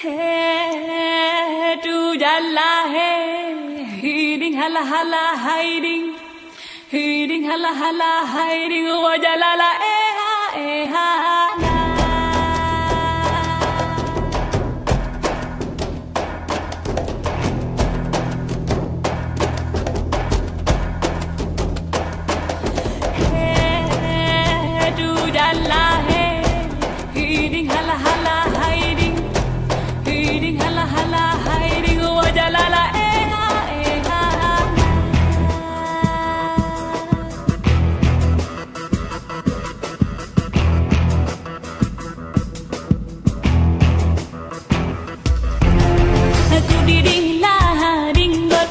Hey, tu jalla hey, hiding hala hala hiding, hiding hala hala hiding, wa jalala eh ha la. Hey, tu jalla hey, hiding hala hala hiding. Hiding hala hala hiding wa jalala eh ha la. Aku diding lah ding bot,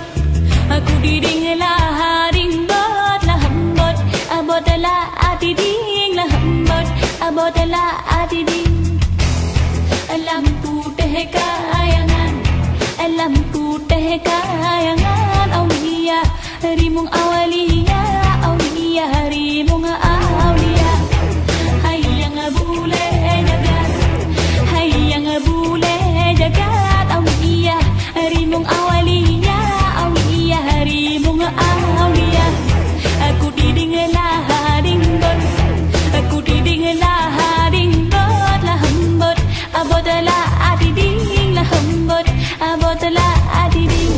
aku diding lah ding bot lah hambot, abot lah ati ding lah hambot, abot lah ati ding. Lampu teh kayangan, lampu teh kayangan, aulia rimung awalia, aulia rimung aulia. Hayang bule jagat, hayang bule jagat, aulia rimung awalia, aulia rimung aulia. Aku diding lah ding bot, aku diding lah ding bot lah hambot, abot lah ati ding lah hambot, abot lah ati ding.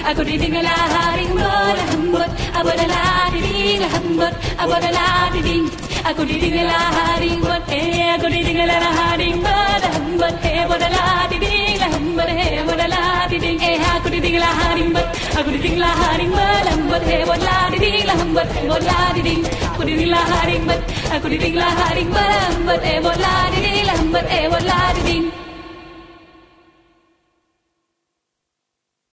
Aku diding lah haring bot hambot, abot lah diding lah hambot, abot lah diding. Aku diding lah haring bot, aku diding lah haring bot hambot, abot lah diding lah hambot, abot lah diding. Aku diding lah haring bot, aku diding lah haring bot hambot, abot lah diding lah hambot, abot lah diding. Aku diding lah haring bot, aku diding lah haring bot hambot, abot lah diding lah hambot, abot lah diding.